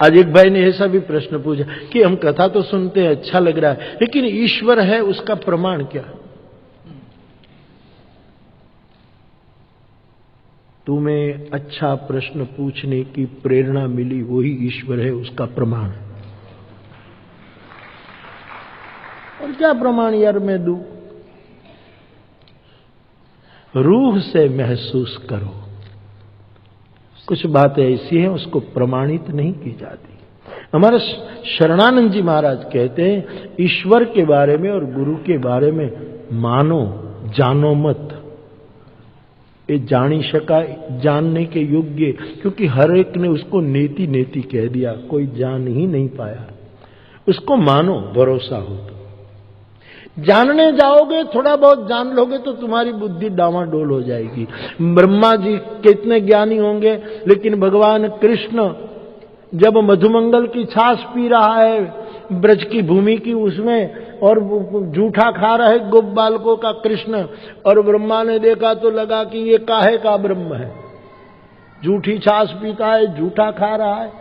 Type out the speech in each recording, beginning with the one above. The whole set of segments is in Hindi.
आज एक भाई ने ऐसा भी प्रश्न पूछा कि हम कथा तो सुनते हैं, अच्छा लग रहा है, लेकिन ईश्वर है उसका प्रमाण क्या? तुम्हें अच्छा प्रश्न पूछने की प्रेरणा मिली, वही ईश्वर है उसका प्रमाण। और क्या प्रमाण यार मैं दूं? रूह से महसूस करो। कुछ बातें ऐसी हैं उसको प्रमाणित नहीं की जाती। हमारे शरणानंद जी महाराज कहते हैं ईश्वर के बारे में और गुरु के बारे में मानो, जानो मत। ये जानी शका, जानने के योग्य, क्योंकि हर एक ने उसको नेति नेति कह दिया, कोई जान ही नहीं पाया। उसको मानो, भरोसा हो तो। जानने जाओगे, थोड़ा बहुत जान लोगे तो तुम्हारी बुद्धि डामाडोल हो जाएगी। ब्रह्मा जी कितने ज्ञानी होंगे, लेकिन भगवान कृष्ण जब मधुमंगल की छाछ पी रहा है ब्रज की भूमि की, उसमें और जूठा खा रहा है गोप बालकों का कृष्ण, और ब्रह्मा ने देखा तो लगा कि ये काहे का ब्रह्म है, जूठी छाछ पीता है, जूठा खा रहा है।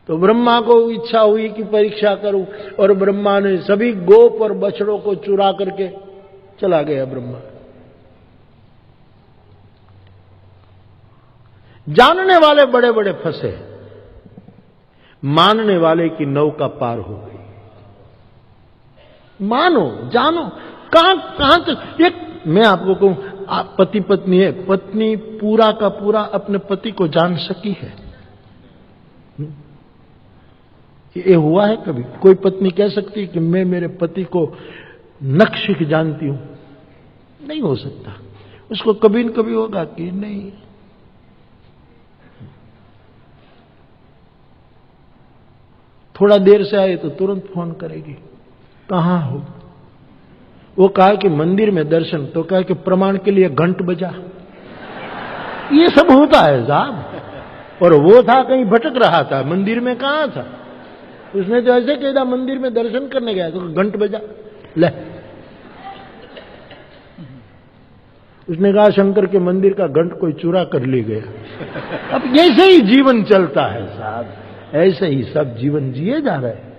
तो ब्रह्मा को इच्छा हुई कि परीक्षा करूं, और ब्रह्मा ने सभी गोप और बछड़ों को चुरा करके चला गया ब्रह्मा। जानने वाले बड़े बड़े फंसे, मानने वाले की नौका पार हो गई। मानो, जानो, कहां तक। एक मैं आपको कहूं, आप पति पत्नी है, पत्नी पूरा का पूरा अपने पति को जान सकी है? ये हुआ है कभी? कोई पत्नी कह सकती है कि मैं मेरे पति को नक्शिक जानती हूं? नहीं हो सकता। उसको कभी न कभी होगा कि नहीं। थोड़ा देर से आए तो तुरंत फोन करेगी, कहां हो? वो कहा कि मंदिर में दर्शन, तो कहा कि प्रमाण के लिए घंट बजा। ये सब होता है साहब। और वो था कहीं भटक रहा था, मंदिर में कहां था? उसने तो ऐसे कह दिया मंदिर में दर्शन करने गया, तो घंट बजा। ले, उसने कहा शंकर के मंदिर का घंट कोई चुरा कर ले गया। अब ऐसे ही जीवन चलता है साहब, ऐसे ही सब जीवन जिए जा रहे हैं।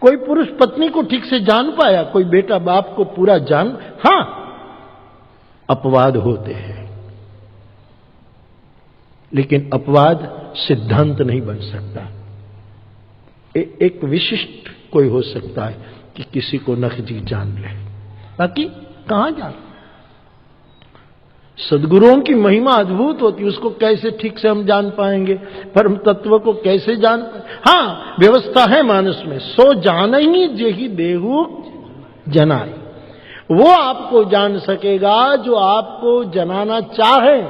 कोई पुरुष पत्नी को ठीक से जान पाया, कोई बेटा बाप को पूरा जान, हां अपवाद होते हैं, लेकिन अपवाद सिद्धांत नहीं बन सकता। एक विशिष्ट कोई हो सकता है कि किसी को नखजी जान ले, बाकी कहां जान। सद्गुरुओं की महिमा अद्भुत होती है, उसको कैसे ठीक से हम जान पाएंगे, परम तत्व को कैसे जान पाए। हां, व्यवस्था है मानस में, सो जान ही जेहि देहु जनाई। वो आपको जान सकेगा जो आपको जनाना चाहे,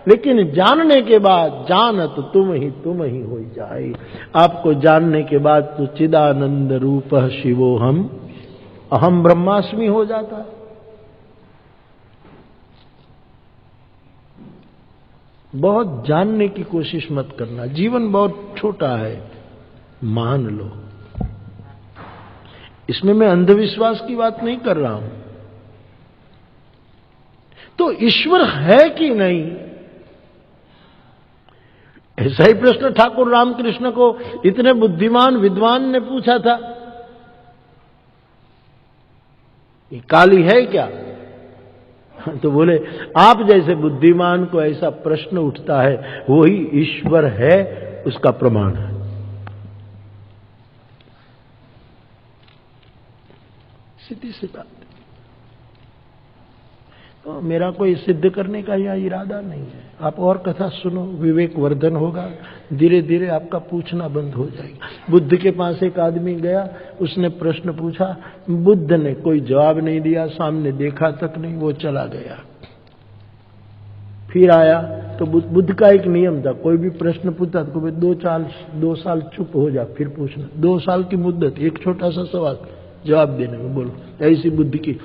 लेकिन जानने के बाद जानत तुम ही हो जाए। आपको जानने के बाद तो चिदानंद रूप शिवोहम अहम ब्रह्मास्मि हो जाता है। बहुत जानने की कोशिश मत करना, जीवन बहुत छोटा है, मान लो। इसमें मैं अंधविश्वास की बात नहीं कर रहा हूं। तो ईश्वर है कि नहीं, ऐसा ही प्रश्न ठाकुर रामकृष्ण को इतने बुद्धिमान विद्वान ने पूछा था, ये काली है क्या? तो बोले आप जैसे बुद्धिमान को ऐसा प्रश्न उठता है, वही ईश्वर है उसका प्रमाण है। सीधी सी बात। तो मेरा कोई सिद्ध करने का यह इरादा नहीं है। आप और कथा सुनो, विवेक वर्धन होगा, धीरे धीरे आपका पूछना बंद हो जाएगा। बुद्ध के पास एक आदमी गया, उसने प्रश्न पूछा, बुद्ध ने कोई जवाब नहीं दिया, सामने देखा तक नहीं, वो चला गया। फिर आया तो बुद्ध का एक नियम था, कोई भी प्रश्न पूछता तो भाई 2 साल चुप हो जा, फिर पूछना। 2 साल की मुद्दत, एक छोटा सा सवाल जवाब देने में। बोलो ऐसी बुद्धि की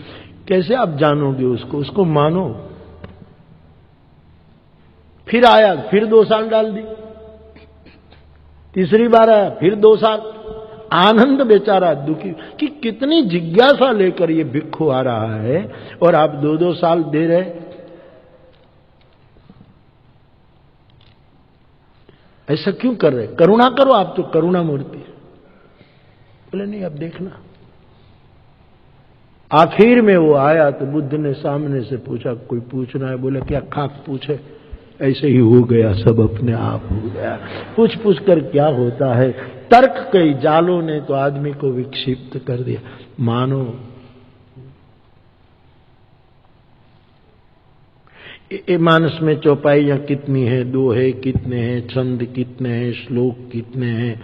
कैसे आप जानोगे उसको मानो। फिर आया, फिर 2 साल डाल दी। तीसरी बार आया, फिर 2 साल। आनंद बेचारा दुखी कि कितनी जिज्ञासा लेकर ये भिक्खु आ रहा है और आप 2-2 साल दे रहे। ऐसा क्यों कर रहे? करुणा करो, आप तो करुणा मूर्ति है। बोले नहीं, अब देखना। आखिर में वो आया तो बुद्ध ने सामने से पूछा, कोई पूछना है? बोले क्या खाक पूछे? ऐसे ही हो गया, सब अपने आप हो गया। पूछ पूछ कर क्या होता है? तर्क के जालों ने तो आदमी को विक्षिप्त कर दिया। मानो मानस में चौपाइयां कितनी है, दोहे कितने हैं, छंद कितने हैं, श्लोक कितने हैं,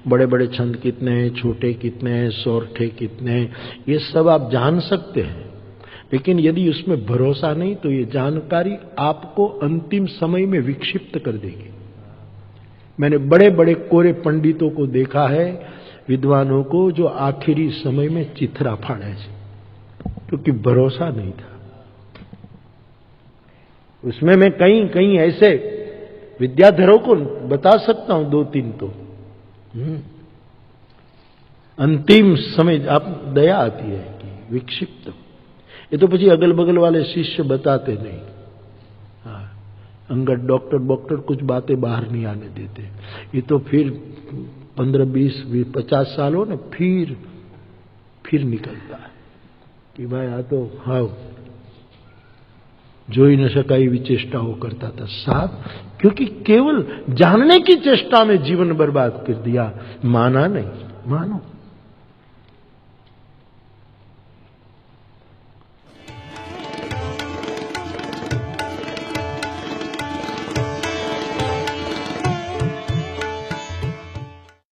बड़े बड़े छंद कितने हैं, छोटे कितने हैं, सौरठे कितने हैं, ये सब आप जान सकते हैं। लेकिन यदि उसमें भरोसा नहीं तो ये जानकारी आपको अंतिम समय में विक्षिप्त कर देगी। मैंने बड़े बड़े कोरे पंडितों को देखा है, विद्वानों को, जो आखिरी समय में चिथरा फाड़े, क्योंकि भरोसा नहीं था उसमें। मैं कहीं कहीं ऐसे विद्याधरों को बता सकता हूं, 2-3 तो अंतिम समय आप दया आती है कि विक्षिप्त। ये तो પછી अगल बगल वाले शिष्य बताते नहीं। हाँ, अंगद डॉक्टर कुछ बातें बाहर नहीं आने देते। ये तो फिर 15, 20, 50 साल हो ना, फिर निकलता है कि भाई आ तो हाँ જોઈ ન શકાય એવી चेष्टाओं करता था साहब, क्योंकि केवल जानने की चेष्टा में जीवन बर्बाद कर दिया। माना नहीं, मानो।